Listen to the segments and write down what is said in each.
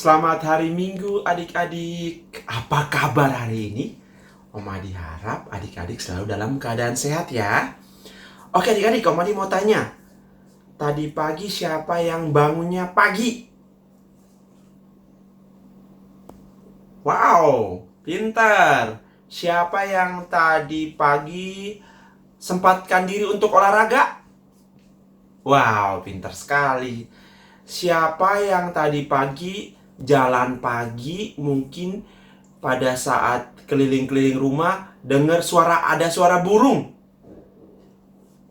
Selamat hari Minggu adik-adik. Apa kabar hari ini? Om Adi harap adik-adik selalu dalam keadaan sehat ya. Oke adik-adik, Om Adi mau tanya. Tadi pagi siapa yang bangunnya pagi? Wow, pintar. Siapa yang tadi pagi sempatkan diri untuk olahraga? Wow, pintar sekali. Siapa yang tadi pagi jalan pagi, mungkin pada saat keliling-keliling rumah dengar ada suara burung?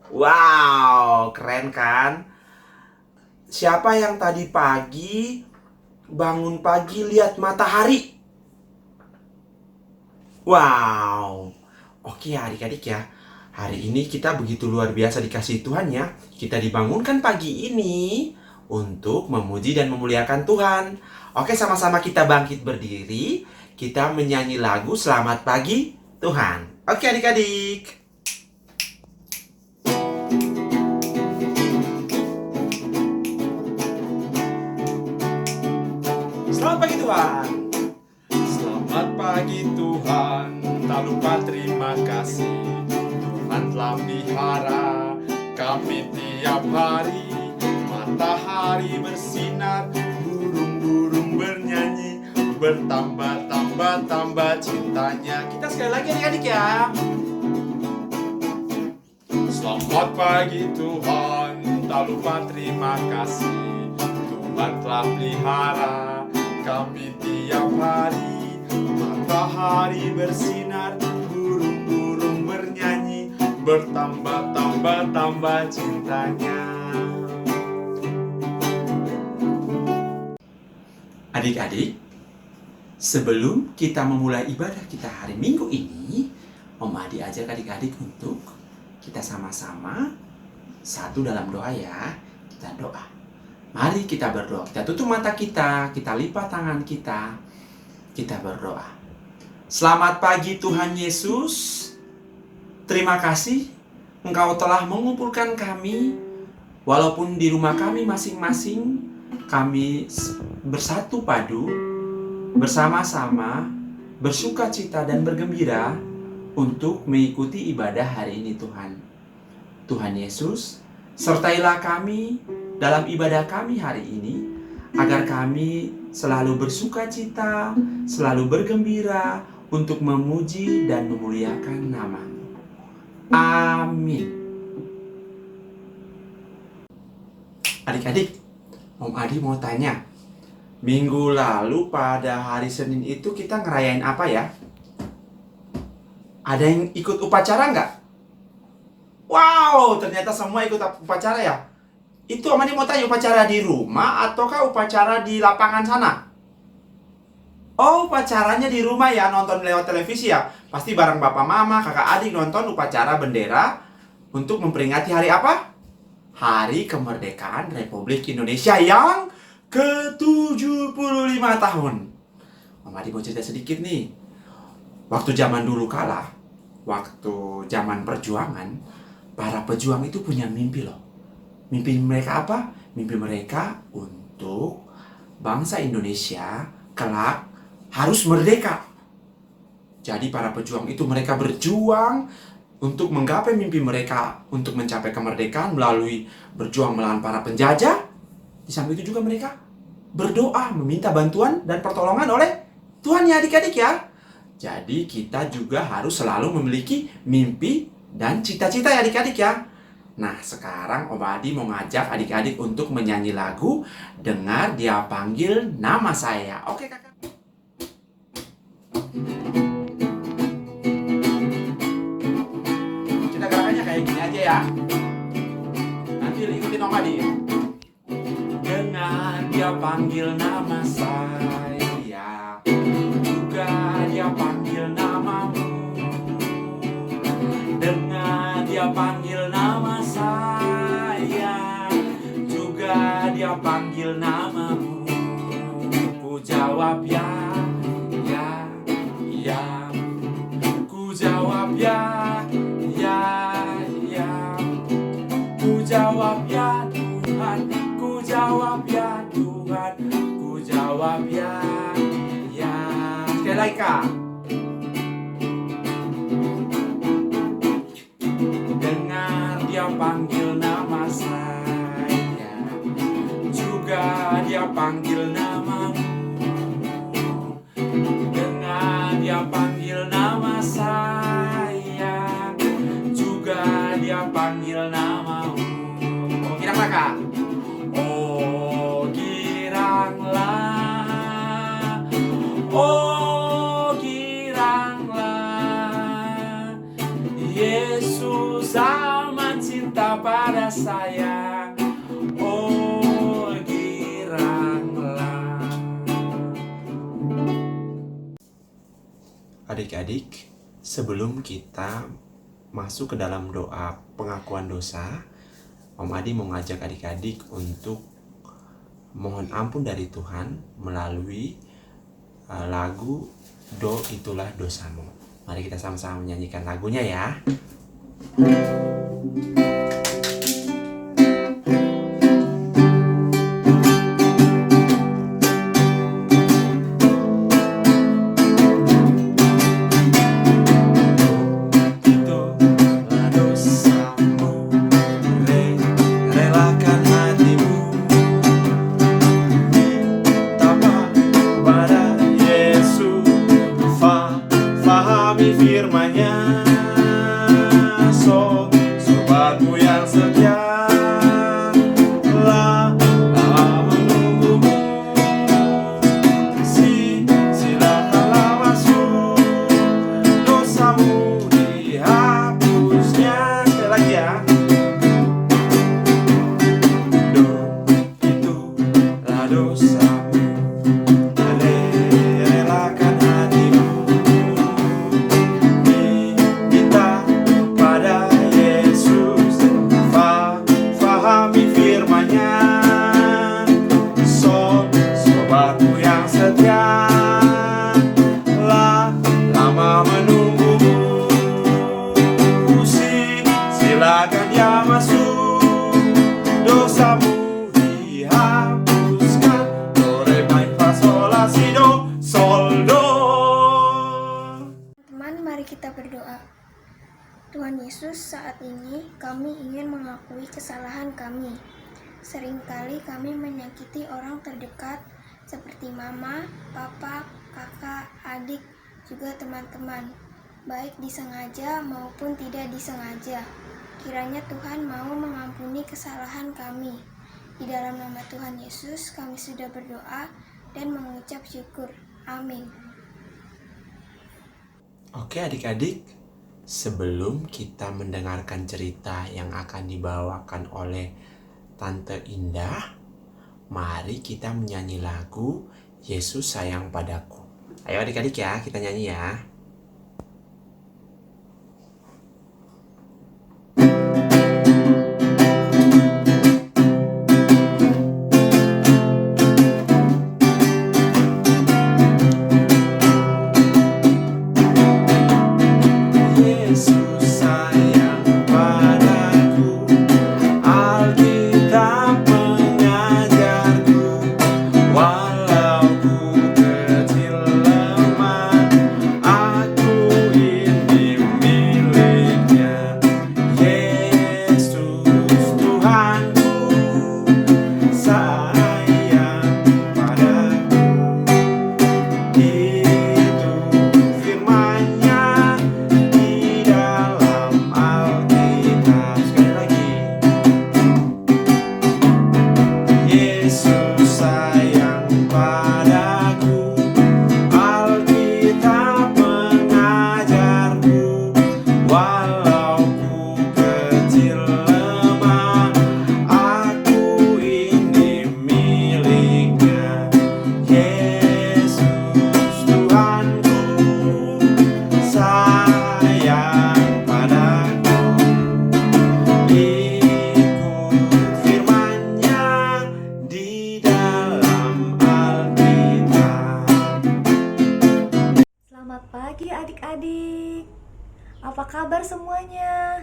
Wow, keren kan? Siapa yang tadi pagi bangun pagi lihat matahari? Wow. Oke adik-adik ya. Hari ini kita begitu luar biasa dikasih Tuhan ya. Kita dibangunkan pagi ini untuk memuji dan memuliakan Tuhan. Oke, sama-sama kita bangkit berdiri. Kita menyanyi lagu Selamat Pagi Tuhan. Oke adik-adik. Selamat pagi Tuhan. Selamat pagi Tuhan. Tak lupa terima kasih. Tuhan telah pelihara kami tiap hari. Matahari bersinar, burung-burung bernyanyi, bertambah cintanya. Kita sekali lagi adik-adik ya. Selamat pagi Tuhan, tak lupa terima kasih. Tuhan telah pelihara kami tiap hari. Matahari bersinar, burung-burung bernyanyi, bertambah cintanya. Adik-adik, sebelum kita memulai ibadah kita hari Minggu ini, Om Adi ajak adik-adik untuk kita sama-sama satu dalam doa ya. Kita doa. Mari kita berdoa. Kita tutup mata kita lipat tangan kita berdoa. Selamat pagi Tuhan Yesus. Terima kasih Engkau telah mengumpulkan kami, walaupun di rumah kami masing-masing. Kami bersatu padu, bersama-sama, bersuka cita dan bergembira untuk mengikuti ibadah hari ini Tuhan. Tuhan Yesus, sertailah kami dalam ibadah kami hari ini, agar kami selalu bersuka cita, selalu bergembira untuk memuji dan memuliakan nama-Mu. Amin. Adik-adik, Om Adi mau tanya, minggu lalu pada hari Senin itu kita ngerayain apa ya? Ada yang ikut upacara nggak? Wow, ternyata semua ikut upacara ya? Itu Om Adi mau tanya, upacara di rumah ataukah upacara di lapangan sana? Oh, upacaranya di rumah ya, nonton lewat televisi ya? Pasti bareng bapak mama, kakak adik nonton upacara bendera untuk memperingati hari apa? Hari Kemerdekaan Republik Indonesia yang ke-75 tahun. Om Adi mau cerita sedikit nih. Waktu zaman dulu kala, waktu zaman perjuangan, para pejuang itu punya mimpi loh. Mimpi mereka apa? Mimpi mereka untuk bangsa Indonesia kelak harus merdeka. Jadi para pejuang itu mereka berjuang untuk menggapai mimpi mereka, untuk mencapai kemerdekaan melalui berjuang melawan para penjajah. Di samping itu juga mereka berdoa, meminta bantuan dan pertolongan oleh Tuhan ya adik-adik ya. Jadi kita juga harus selalu memiliki mimpi dan cita-cita ya adik-adik ya. Nah sekarang Om Adi mau ngajak adik-adik untuk menyanyi lagu Dengar Dia Panggil Nama Saya. Oke kakak. Kayak gini aja ya. Nanti ikutin Om Adi. Dengar Dia panggil nama saya, juga Dia panggil namamu. Dengar Dia panggil nama saya, juga Dia panggil namamu. Ku jawab ya, ya. Ku jawab ya. Ku jawab ya Tuhan, ku jawab ya Tuhan, ku jawab ya mereka. Dengar dia panggil nama saya, juga dia panggil namamu. Dengar dia panggil nama saya, juga dia panggil namamu. Oh, girang kakak. Oh, giranglah. Oh, giranglah. Yesus amat cinta pada saya. Oh, giranglah. Adik-adik, sebelum kita masuk ke dalam doa pengakuan dosa, Om Adi mau ngajak adik-adik untuk mohon ampun dari Tuhan melalui lagu Do Itulah Dosamu. Mari kita sama-sama menyanyikan lagunya ya. Firman-Nya, sobatmu yang setia, lama menunggumu. Silakanlah masuk, dosamu dihapusnya. Sekali lagi ya. Do itulah dosamu, relakan hatimu. Fahami firman-Nya, sobatmu yang setia, lama menunggumu. Silakan dia masuk, dosamu dihapuskan. Do, re, mi, fa, sol, la, si, do, sol, do. Teman, mari kita berdoa. Tuhan Yesus, saat ini kami ingin mengakui kesalahan kami. Seringkali kami menyakiti orang terdekat seperti mama, papa, kakak, adik, juga teman-teman, baik disengaja maupun tidak disengaja. Kiranya Tuhan mau mengampuni kesalahan kami. Di dalam nama Tuhan Yesus kami sudah berdoa dan mengucap syukur. Amin. Oke adik-adik, sebelum kita mendengarkan cerita yang akan dibawakan oleh Tante Indah, mari kita menyanyi lagu Yesus Sayang Padaku. Ayo adik-adik ya, kita nyanyi ya. adik-adik. Apa kabar semuanya?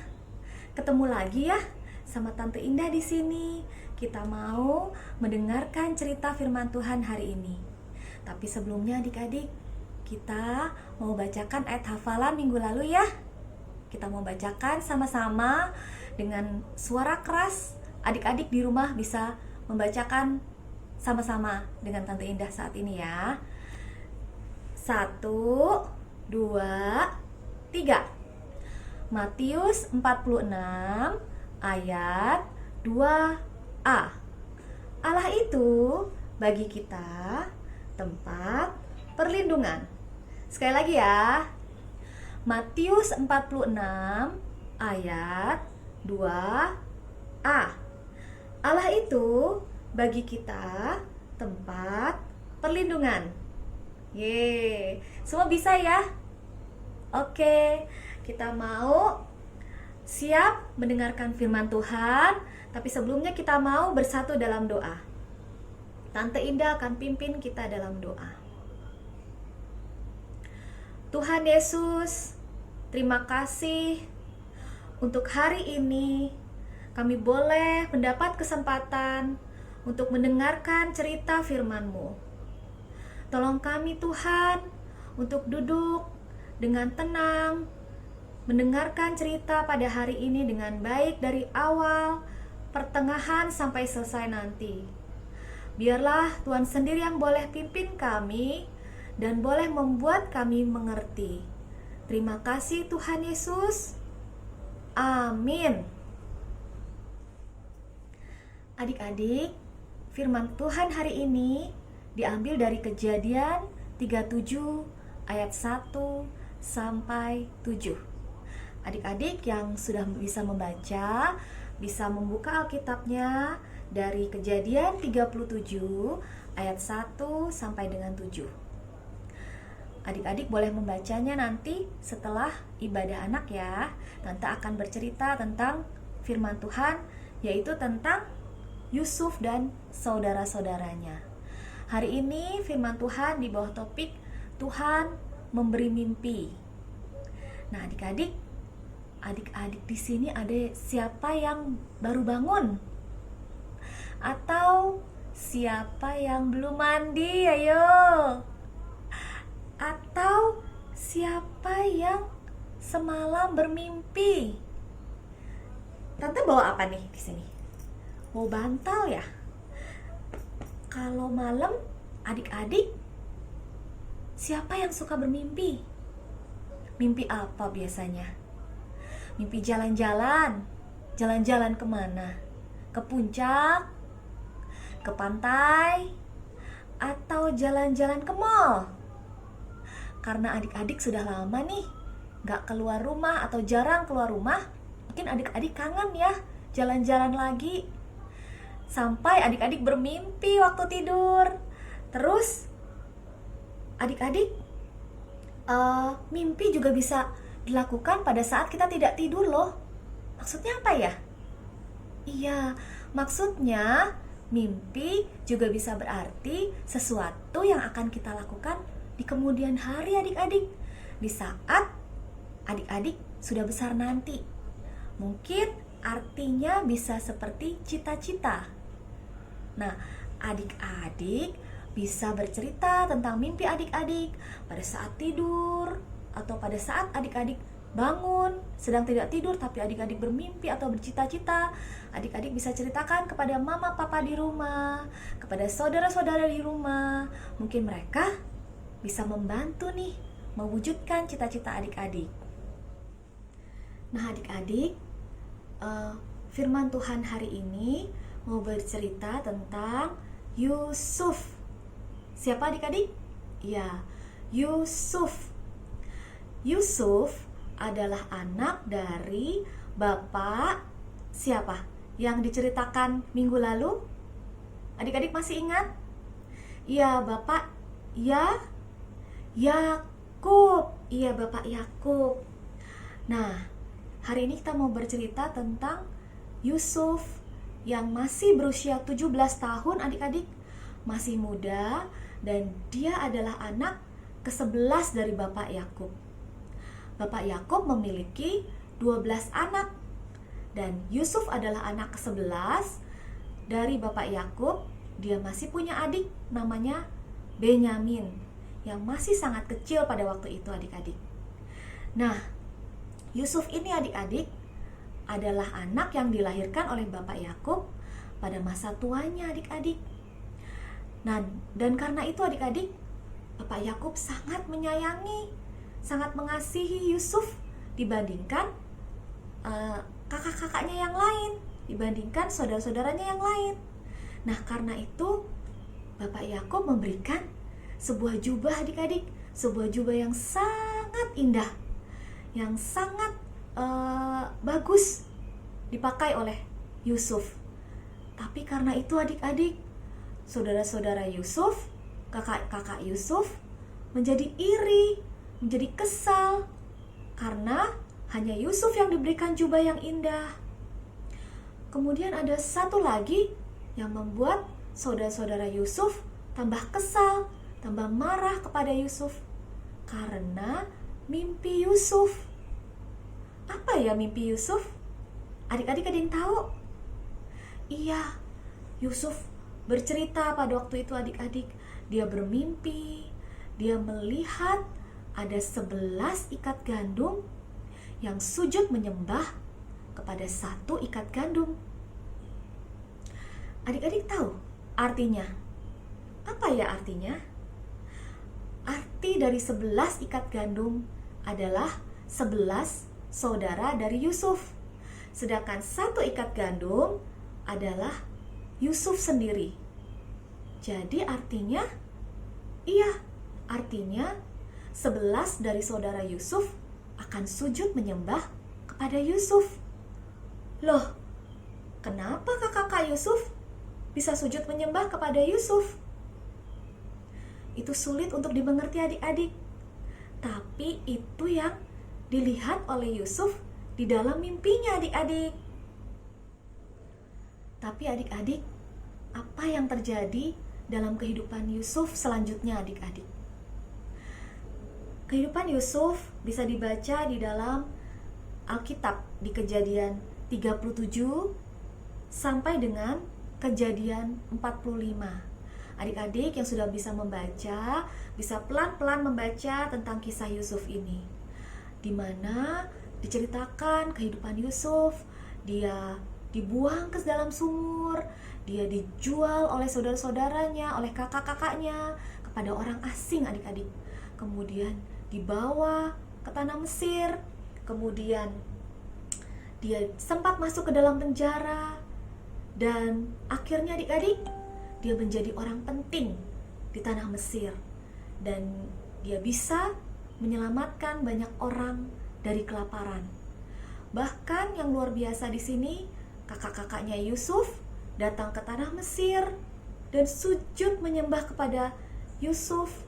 Ketemu lagi ya sama Tante Indah di sini. Kita mau mendengarkan cerita firman Tuhan hari ini. Tapi sebelumnya adik-adik, kita mau bacakan ayat hafalan minggu lalu ya. Kita mau bacakan sama-sama dengan suara keras. Adik-adik di rumah bisa membacakan sama-sama dengan Tante Indah saat ini ya. 1, 2, 3. Matius 46 ayat 2a. Allah itu bagi kita tempat perlindungan. Sekali lagi ya. Matius 46 ayat 2a. Allah itu bagi kita tempat perlindungan. Yeay, semua bisa ya? Oke, kita mau siap mendengarkan firman Tuhan, tapi sebelumnya kita mau bersatu dalam doa. Tante Indah akan pimpin kita dalam doa. Tuhan Yesus, terima kasih untuk hari ini. Kami boleh mendapat kesempatan untuk mendengarkan cerita firman-Mu. Tolong kami Tuhan untuk duduk dengan tenang, mendengarkan cerita pada hari ini dengan baik dari awal, pertengahan sampai selesai nanti. Biarlah Tuhan sendiri yang boleh pimpin kami dan boleh membuat kami mengerti. Terima kasih Tuhan Yesus. Amin. Adik-adik, firman Tuhan hari ini diambil dari Kejadian 37 ayat 1 sampai 7. Adik-adik yang sudah bisa membaca bisa membuka Alkitabnya dari Kejadian 37 ayat 1 sampai dengan 7. Adik-adik boleh membacanya nanti setelah ibadah anak ya. Tante akan bercerita tentang firman Tuhan, yaitu tentang Yusuf dan saudara-saudaranya. Hari ini firman Tuhan di bawah topik Tuhan memberi mimpi. Nah, adik-adik di sini ada siapa yang baru bangun? Atau siapa yang belum mandi? Ayo. Atau siapa yang semalam bermimpi? Tante bawa apa nih di sini? Mau bantal ya? Kalau malam, adik-adik, siapa yang suka bermimpi? Mimpi apa biasanya? Mimpi jalan-jalan. Jalan-jalan kemana? Ke puncak? Ke pantai? Atau jalan-jalan ke mall? Karena adik-adik sudah lama nih gak keluar rumah atau jarang keluar rumah, mungkin adik-adik kangen ya jalan-jalan lagi. Sampai adik-adik bermimpi waktu tidur. Terus adik-adik mimpi juga bisa dilakukan pada saat kita tidak tidur loh. Maksudnya apa ya? Iya, maksudnya mimpi juga bisa berarti sesuatu yang akan kita lakukan di kemudian hari adik-adik, di saat adik-adik sudah besar nanti. Mungkin artinya bisa seperti cita-cita. Nah, adik-adik bisa bercerita tentang mimpi adik-adik pada saat tidur, atau pada saat adik-adik bangun, sedang tidak tidur tapi adik-adik bermimpi atau bercita-cita. Adik-adik bisa ceritakan kepada mama papa di rumah, kepada saudara-saudara di rumah. Mungkin mereka bisa membantu nih mewujudkan cita-cita adik-adik. Nah, adik-adik, firman Tuhan hari ini mau bercerita tentang Yusuf. Siapa adik-adik? Ya, Yusuf. Yusuf adalah anak dari bapak siapa? Yang diceritakan minggu lalu? Adik-adik masih ingat? Ya, bapak Yakub. Iya, bapak Yakub. Nah, hari ini kita mau bercerita tentang Yusuf yang masih berusia 17 tahun adik-adik, masih muda, dan dia adalah anak ke-11 dari Bapak Yakub. Bapak Yakub memiliki 12 anak, dan Yusuf adalah anak ke-11 dari Bapak Yakub. Dia masih punya adik namanya Benyamin. yang masih sangat kecil pada waktu itu adik-adik. Nah, Yusuf ini adik-adik adalah anak yang dilahirkan oleh Bapak Yakub pada masa tuanya adik-adik. Nah, dan karena itu adik-adik, Bapak Yakub sangat menyayangi, sangat mengasihi Yusuf dibandingkan kakak-kakaknya yang lain, dibandingkan saudara-saudaranya yang lain. Nah, karena itu Bapak Yakub memberikan sebuah jubah adik-adik, sebuah jubah yang sangat indah, yang sangat bagus dipakai oleh Yusuf. Tapi karena itu adik-adik, saudara-saudara Yusuf, kakak-kakak Yusuf menjadi iri, menjadi kesal karena hanya Yusuf yang diberikan jubah yang indah. Kemudian ada satu lagi yang membuat saudara-saudara Yusuf tambah kesal, tambah marah kepada Yusuf karena mimpi Yusuf. Apa ya mimpi Yusuf? Adik-adik ada yang tahu? Iya, Yusuf bercerita pada waktu itu adik-adik, dia bermimpi, dia melihat ada 11 ikat gandum yang sujud menyembah kepada satu ikat gandum. Adik-adik tahu artinya? Apa ya artinya? Arti dari 11 ikat gandum adalah 11 saudara dari Yusuf. Sedangkan satu ikat gandum adalah Yusuf sendiri. Jadi artinya, iya, artinya 11 dari saudara Yusuf akan sujud menyembah kepada Yusuf. Loh, kenapa kakak Yusuf bisa sujud menyembah kepada Yusuf? Itu sulit untuk dimengerti adik-adik. Tapi itu yang dilihat oleh Yusuf di dalam mimpinya adik-adik. Tapi adik-adik, apa yang terjadi dalam kehidupan Yusuf selanjutnya adik-adik? Kehidupan Yusuf bisa dibaca di dalam Alkitab di Kejadian 37 sampai dengan Kejadian 45. Adik-adik yang sudah bisa membaca, bisa pelan-pelan membaca tentang kisah Yusuf ini, di mana diceritakan kehidupan Yusuf. Dia dibuang ke dalam sumur, dia dijual oleh saudara-saudaranya, oleh kakak-kakaknya kepada orang asing adik-adik. Kemudian dibawa ke tanah Mesir, kemudian dia sempat masuk ke dalam penjara, dan akhirnya adik-adik dia menjadi orang penting di tanah Mesir, dan dia bisa menyelamatkan banyak orang dari kelaparan. Bahkan yang luar biasa di sini, kakak-kakaknya Yusuf datang ke tanah Mesir dan sujud menyembah kepada Yusuf,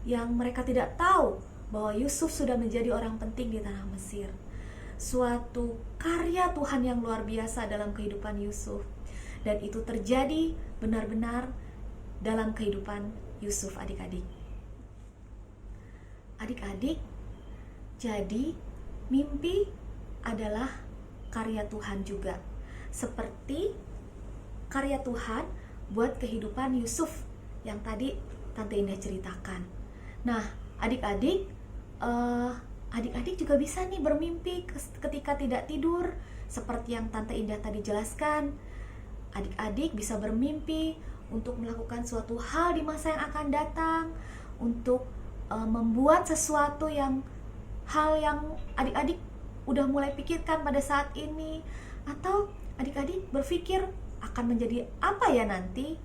yang mereka tidak tahu bahwa Yusuf sudah menjadi orang penting di tanah Mesir. Suatu karya Tuhan yang luar biasa dalam kehidupan Yusuf, dan itu terjadi benar-benar dalam kehidupan Yusuf adik-adik. Adik-adik, jadi mimpi adalah karya Tuhan juga, seperti karya Tuhan buat kehidupan Yusuf yang tadi Tante Indah ceritakan. Nah, adik-adik juga bisa nih bermimpi ketika tidak tidur, seperti yang Tante Indah tadi jelaskan. Adik-adik bisa bermimpi untuk melakukan suatu hal di masa yang akan datang, untuk membuat sesuatu hal yang adik-adik udah mulai pikirkan pada saat ini, atau adik-adik berpikir akan menjadi apa ya nanti.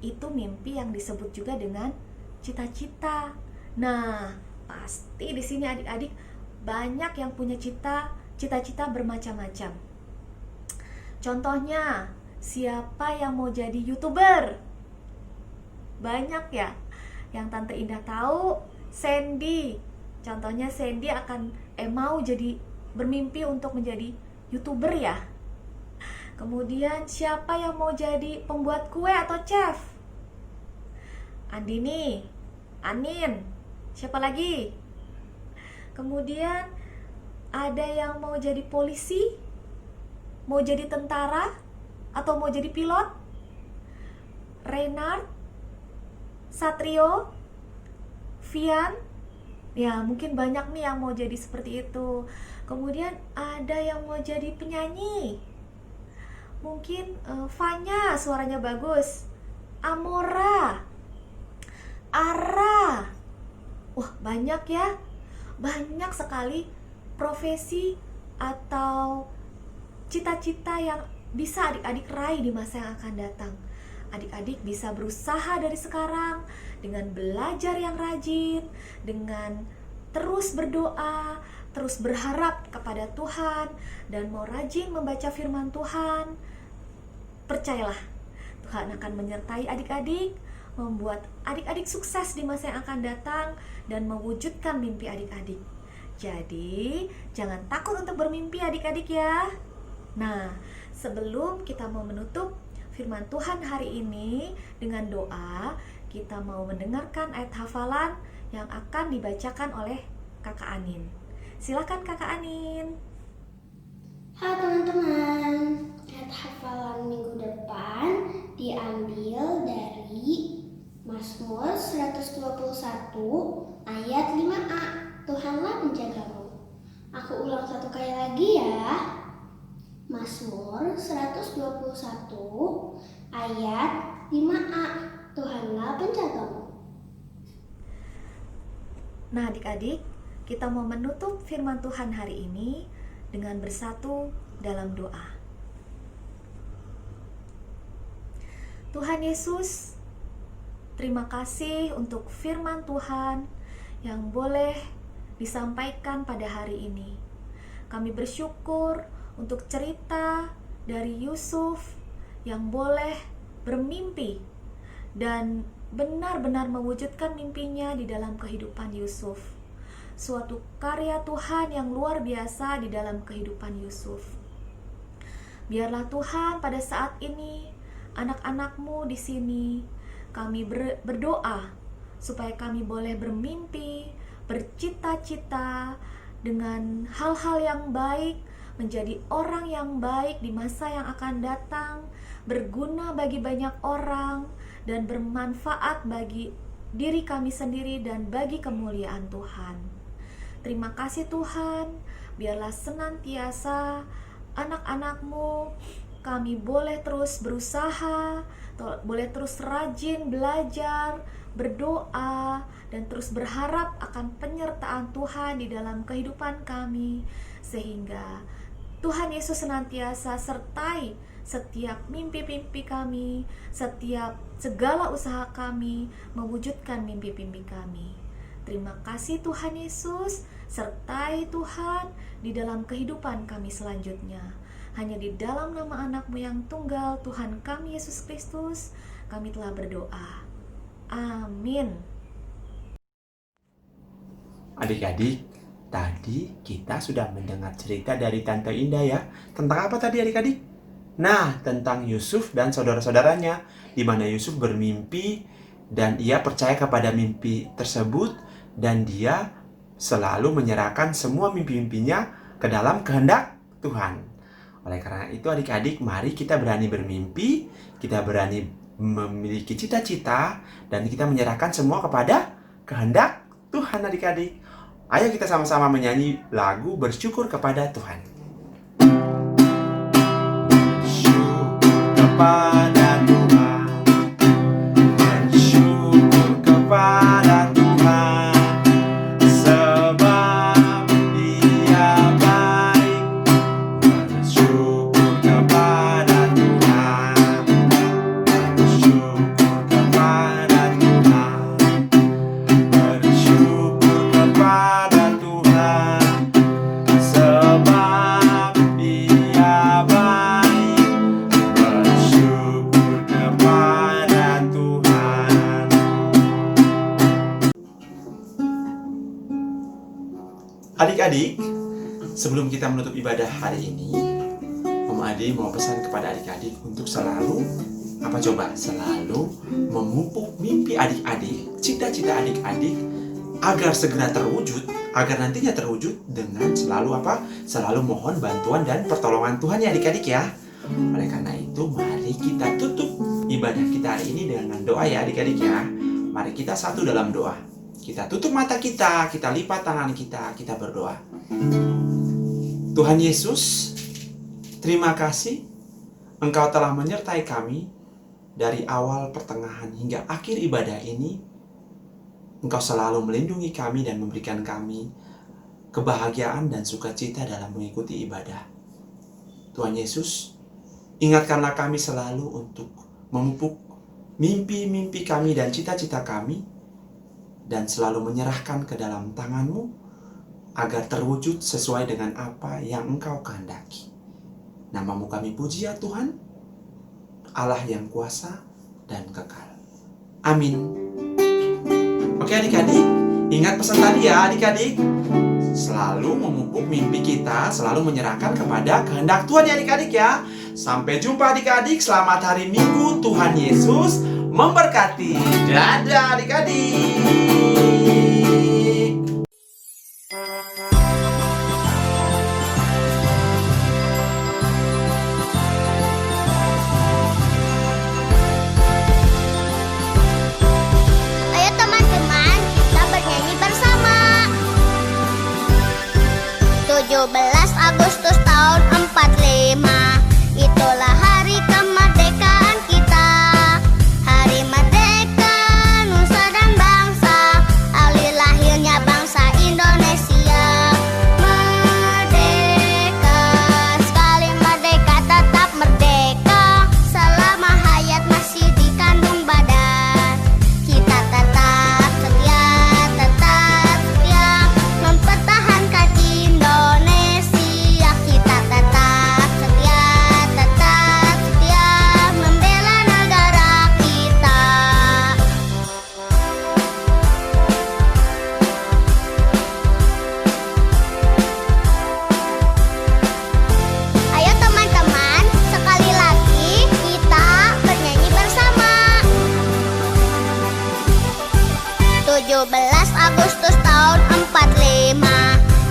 Itu mimpi yang disebut juga dengan cita-cita. Nah, pasti di sini adik-adik banyak yang punya cita-cita bermacam-macam. Contohnya, siapa yang mau jadi YouTuber? Banyak ya. Yang Tante Indah tahu, Sandy. Contohnya Sandy mau bermimpi untuk menjadi YouTuber ya. Kemudian siapa yang mau jadi pembuat kue atau chef? Andini, Anin, siapa lagi? Kemudian ada yang mau jadi polisi, mau jadi tentara, atau mau jadi pilot? Reynard, Satrio, Vian, ya mungkin banyak nih yang mau jadi seperti itu. Kemudian ada yang mau jadi penyanyi. Mungkin Fanya suaranya bagus. Amora, Ara. Wah, banyak ya. Banyak sekali profesi atau cita-cita yang bisa adik-adik raih di masa yang akan datang. Adik-adik bisa berusaha dari sekarang dengan belajar yang rajin, dengan terus berdoa, terus berharap kepada Tuhan, dan mau rajin membaca firman Tuhan. Percayalah, Tuhan akan menyertai adik-adik, membuat adik-adik sukses di masa yang akan datang, dan mewujudkan mimpi adik-adik. Jadi, jangan takut untuk bermimpi adik-adik ya. Nah, sebelum kita mau menutup firman Tuhan hari ini dengan doa, kita mau mendengarkan ayat hafalan yang akan dibacakan oleh Kakak Anin. Silakan Kakak Anin. Halo teman-teman, ayat hafalan minggu depan diambil dari Mazmur 121 ayat 5a. Tuhanlah penjagamu. Aku ulang satu kali lagi ya. Mazmur 121 ayat 5a. Tuhanlah penjagamu. Nah adik-adik, kita mau menutup firman Tuhan hari ini dengan bersatu dalam doa. Tuhan Yesus, terima kasih untuk firman Tuhan yang boleh disampaikan pada hari ini. Kami bersyukur untuk cerita dari Yusuf yang boleh bermimpi dan benar-benar mewujudkan mimpinya di dalam kehidupan Yusuf. Suatu karya Tuhan yang luar biasa di dalam kehidupan Yusuf. Biarlah Tuhan pada saat ini anak-anak-Mu di sini, kami berdoa supaya kami boleh bermimpi, bercita-cita dengan hal-hal yang baik, menjadi orang yang baik di masa yang akan datang, berguna bagi banyak orang, dan bermanfaat bagi diri kami sendiri dan bagi kemuliaan Tuhan. Terima kasih Tuhan, biarlah senantiasa anak-anak-Mu kami boleh terus berusaha, boleh terus rajin belajar, berdoa, dan terus berharap akan penyertaan Tuhan di dalam kehidupan kami, sehingga Tuhan Yesus senantiasa sertai setiap mimpi-mimpi kami, setiap segala usaha kami mewujudkan mimpi-mimpi kami. Terima kasih Tuhan Yesus, sertai Tuhan di dalam kehidupan kami selanjutnya. Hanya di dalam nama anak-Mu yang tunggal, Tuhan kami Yesus Kristus, kami telah berdoa. Amin. Adik-adik, tadi kita sudah mendengar cerita dari Tante Indah ya. Tentang apa tadi adik-adik? Nah, tentang Yusuf dan saudara-saudaranya, di mana Yusuf bermimpi dan ia percaya kepada mimpi tersebut, dan dia selalu menyerahkan semua mimpi-mimpinya ke dalam kehendak Tuhan. Oleh karena itu adik-adik, mari kita berani bermimpi, kita berani memiliki cita-cita, dan kita menyerahkan semua kepada kehendak Tuhan adik-adik. Ayo kita sama-sama menyanyi lagu bersyukur kepada Tuhan. Bersyukur kepada Tuhan, bersyukur kepada Tuhan, sebab Dia baik. Bersyukur kepada Tuhan, bersyukur kepada Tuhan, bersyukur kepada Tuhan, sebab Dia baik. Bersyukur kepada Tuhan. Adik-adik, sebelum kita menutup ibadah hari ini, Om Adi mau pesan kepada adik-adik untuk selalu, apa coba? Selalu memupuk mimpi adik-adik, cita-cita adik-adik, agar segera terwujud, agar nantinya terwujud dengan selalu apa? Selalu mohon bantuan dan pertolongan Tuhan ya adik-adik ya. Oleh karena itu, mari kita tutup ibadah kita hari ini dengan doa ya adik-adik ya. Mari kita satu dalam doa. Kita tutup mata kita lipat tangan kita berdoa. Tuhan Yesus, terima kasih Engkau telah menyertai kami dari awal, pertengahan, hingga akhir ibadah ini. Engkau selalu melindungi kami dan memberikan kami kebahagiaan dan sukacita dalam mengikuti ibadah. Tuhan Yesus, ingatkanlah kami selalu untuk memupuk mimpi-mimpi kami dan cita-cita kami, dan selalu menyerahkan ke dalam tangan-Mu agar terwujud sesuai dengan apa yang Engkau kehendaki. Nama-Mu kami puji ya Tuhan, Allah yang kuasa dan kekal. Amin. Oke adik-adik, ingat pesan tadi ya adik-adik. Selalu memupuk mimpi kita, selalu menyerahkan kepada kehendak Tuhan ya adik-adik ya. Sampai jumpa adik-adik, selamat hari Minggu, Tuhan Yesus memberkati. Dadah adik-adik. Ayo teman-teman, kita bernyanyi bersama. 17 Agustus tahun 45, itulah hari kemerdekaan kita. Hari merdeka, nusa dan bangsa, hari lahirnya bangsa Indonesia. Merdeka, sekali merdeka tetap merdeka. Selama hayat masih dikandung badan, kita tetap setia mempertahankan Indonesia. Kita tetap setia membela negara kita. Ayo teman-teman, sekali lagi kita bernyanyi bersama. 17 Agustus tahun 45,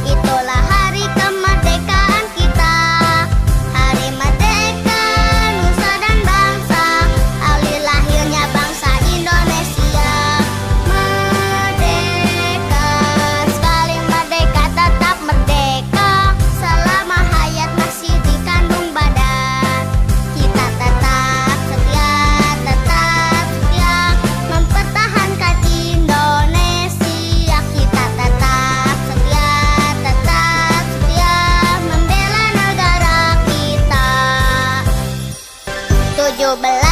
itulah hari kemerdekaan kita. Hari merdeka, nusa dan bangsa, hari lahirnya bangsa Indonesia. Merdeka, sekali merdeka tetap merdeka. Selama hayat masih dikandung badan, kita tetap setia mempertahankan Indonesia. Kita tetap setia membela negara kita. 17